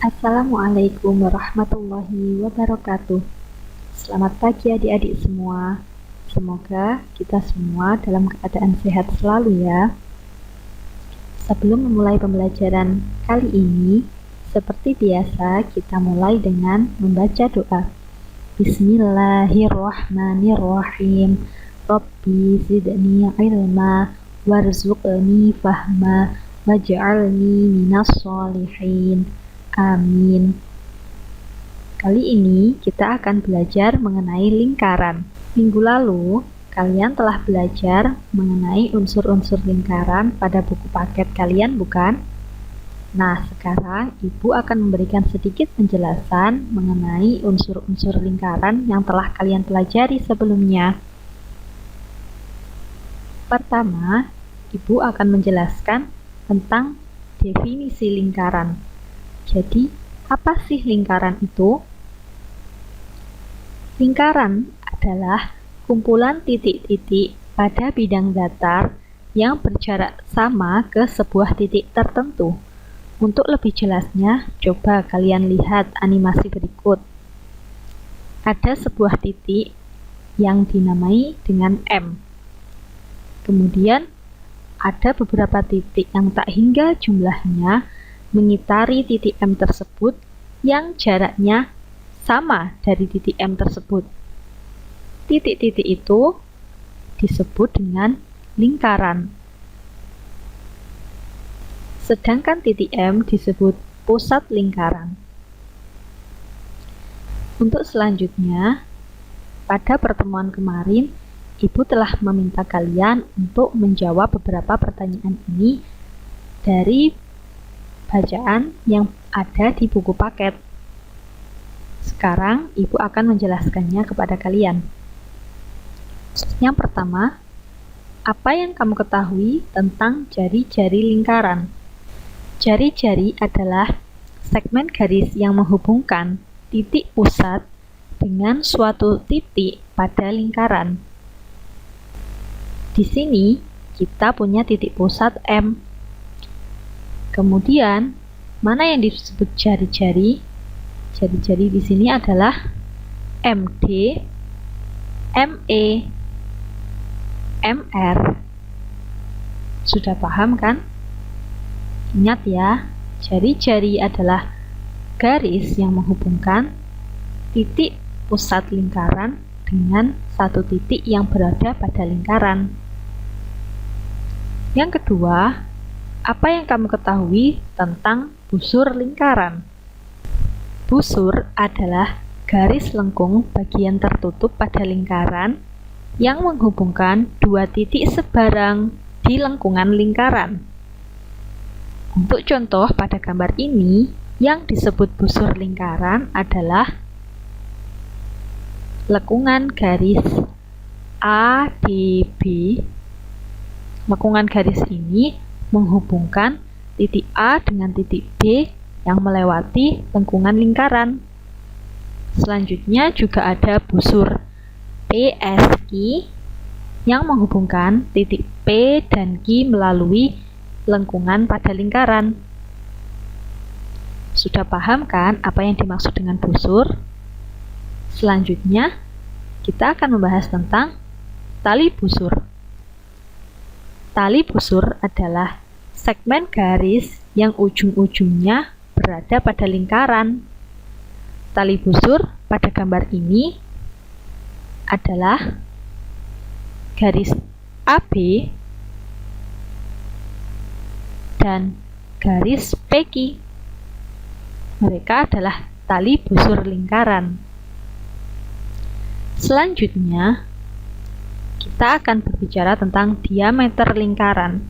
Assalamualaikum warahmatullahi wabarakatuh. Selamat pagi adik-adik semua. Semoga kita semua dalam keadaan sehat selalu ya. Sebelum memulai pembelajaran kali ini, seperti biasa kita mulai dengan membaca doa. Bismillahirrahmanirrahim. Rabbi zidni ilma warzuqni fahma waj'alni minas sholihin. Amin. Kali ini kita akan belajar mengenai lingkaran. Minggu lalu, kalian telah belajar mengenai unsur-unsur lingkaran pada buku paket kalian, bukan? Nah, sekarang Ibu akan memberikan sedikit penjelasan mengenai unsur-unsur lingkaran yang telah kalian pelajari sebelumnya. Pertama, Ibu akan menjelaskan tentang definisi lingkaran. Jadi, apa sih lingkaran itu? Lingkaran adalah kumpulan titik-titik pada bidang datar yang berjarak sama ke sebuah titik tertentu. Untuk lebih jelasnya, coba kalian lihat animasi berikut. Ada sebuah titik yang dinamai dengan M. Kemudian, ada beberapa titik yang tak hingga jumlahnya mengitari titik M tersebut yang jaraknya sama dari titik M tersebut. Titik-titik itu disebut dengan lingkaran. Sedangkan titik M disebut pusat lingkaran. Untuk selanjutnya, pada pertemuan kemarin, Ibu telah meminta kalian untuk menjawab beberapa pertanyaan ini dari bacaan yang ada di buku paket. Sekarang, Ibu akan menjelaskannya kepada kalian. Yang pertama, apa yang kamu ketahui tentang jari-jari lingkaran? Jari-jari adalah segmen garis yang menghubungkan titik pusat dengan suatu titik pada lingkaran. Di sini, kita punya titik pusat M. Kemudian, mana yang disebut jari-jari? Jari-jari di sini adalah MD, ME, MR. Sudah paham kan? Ingat ya, jari-jari adalah garis yang menghubungkan titik pusat lingkaran dengan satu titik yang berada pada lingkaran. Yang kedua, apa yang kamu ketahui tentang busur lingkaran? Busur adalah garis lengkung bagian tertutup pada lingkaran yang menghubungkan dua titik sebarang di lengkungan lingkaran. Untuk contoh pada gambar ini, yang disebut busur lingkaran adalah lengkungan garis ADB. Lengkungan garis ini menghubungkan titik A dengan titik B yang melewati lengkungan lingkaran. Selanjutnya juga ada busur PSQ yang menghubungkan titik P dan Q melalui lengkungan pada lingkaran. Sudah paham kan apa yang dimaksud dengan busur? Selanjutnya, kita akan membahas tentang tali busur. Tali busur adalah segmen garis yang ujung-ujungnya berada pada lingkaran. Tali busur pada gambar ini adalah garis AB dan garis PQ. Mereka adalah tali busur lingkaran. Selanjutnya, kita akan berbicara tentang diameter lingkaran.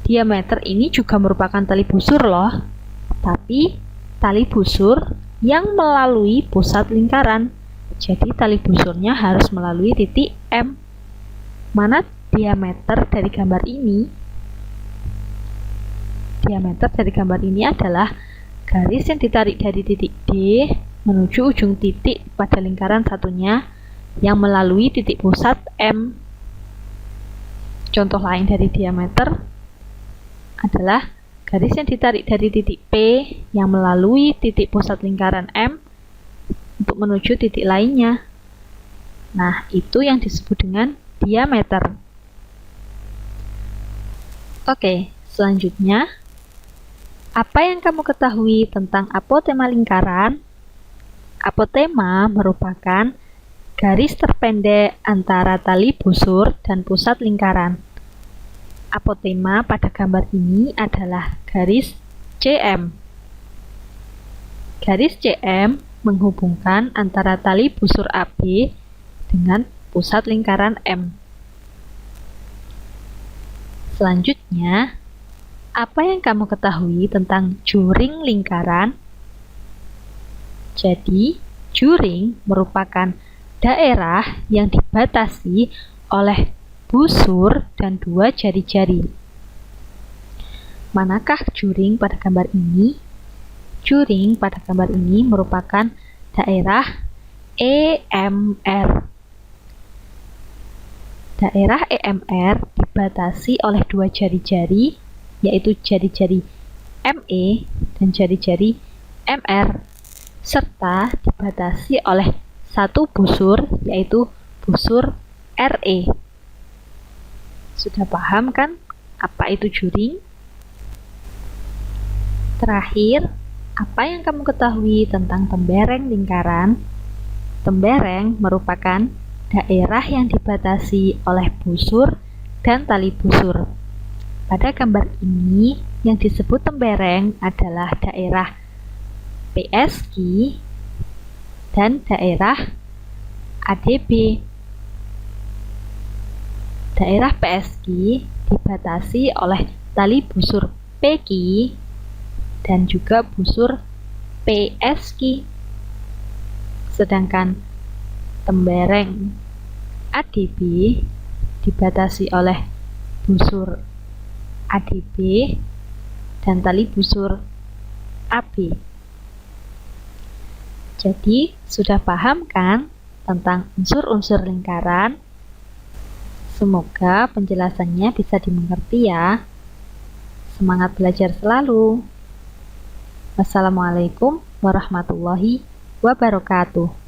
Diameter ini juga merupakan tali busur loh, tapi tali busur yang melalui pusat lingkaran. Jadi tali busurnya harus melalui titik M. Mana diameter dari gambar ini? Diameter dari gambar ini adalah garis yang ditarik dari titik D menuju ujung titik pada lingkaran satunya yang melalui titik pusat M. Contoh lain dari diameter adalah garis yang ditarik dari titik P yang melalui titik pusat lingkaran M untuk menuju titik lainnya. Nah, itu yang disebut dengan diameter. Oke, selanjutnya, apa yang kamu ketahui tentang apotema lingkaran? Apotema merupakan garis terpendek antara tali busur dan pusat lingkaran. Apotema pada gambar ini adalah garis CM. Garis CM menghubungkan antara tali busur AB dengan pusat lingkaran M. Selanjutnya, apa yang kamu ketahui tentang juring lingkaran? Jadi, juring merupakan daerah yang dibatasi oleh busur dan dua jari-jari. Manakah juring pada gambar ini? Juring pada gambar ini merupakan daerah EMR. Daerah EMR dibatasi oleh dua jari-jari, yaitu jari-jari ME dan jari-jari MR, serta dibatasi oleh satu busur, yaitu busur RE. Sudah paham kan apa itu juring? Terakhir, apa yang kamu ketahui tentang tembereng lingkaran? Tembereng merupakan daerah yang dibatasi oleh busur dan tali busur. Pada gambar ini, yang disebut tembereng adalah daerah PSG dan daerah ADB. Daerah PSG dibatasi oleh tali busur PQ dan juga busur PSG. Sedangkan tembereng ADB dibatasi oleh busur ADB dan tali busur AB. Jadi, sudah paham kan tentang unsur-unsur lingkaran? Semoga penjelasannya bisa dimengerti ya. Semangat belajar selalu. Wassalamualaikum warahmatullahi wabarakatuh.